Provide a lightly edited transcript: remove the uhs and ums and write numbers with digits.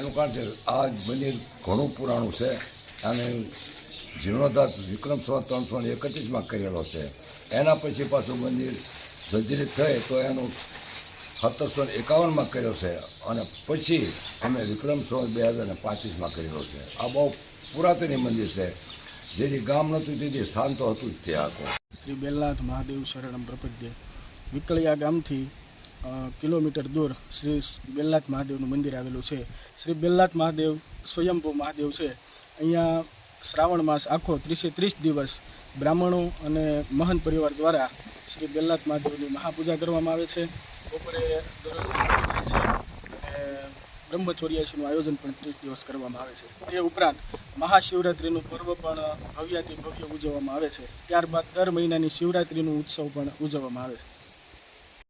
એનું કારણ છે આ મંદિર ઘણું પુરાણું છે અને જીર્ણોદ્ધાર વિક્રમ સંવત 331માં કરેલો છે. એના પછી પાછું મંદિર જર્જરિત થઈ તો એનું 1751માં કર્યો છે અને પછી અમે વિક્રમ સંવત 2025માં કરેલો છે. આ બહુ પુરાતન મંદિર છે. જેથી ગામ નહોતું તેથી સ્થાન તો હતું જ તે આખું. શ્રી બેલનાથ મહાદેવ શરણમ પ્રપદ્ય. વિકળિયા ગામથી કિલોમીટર દૂર શ્રી બેલનાથ મહાદેવનું મંદિર આવેલું છે. શ્રી બેલનાથ મહાદેવ સ્વયંભૂ મહાદેવ છે. અહીંયા શ્રાવણ માસ આખો 30 દિવસ બ્રાહ્મણો અને મહંત પરિવાર દ્વારા શ્રી બેલનાથ મહાદેવની મહાપૂજા કરવામાં આવે છે. બપોરે દરરોજ થાય છે અને બ્રહ્મચોર્યાસીનું આયોજન પણ 30 દિવસ કરવામાં આવે છે. તે ઉપરાંત મહાશિવરાત્રિનું પર્વ પણ ભવ્યાતિ ભવ્ય ઉજવવામાં આવે છે. ત્યારબાદ દર મહિનાની શિવરાત્રિનું ઉત્સવ પણ ઉજવવામાં આવે છે.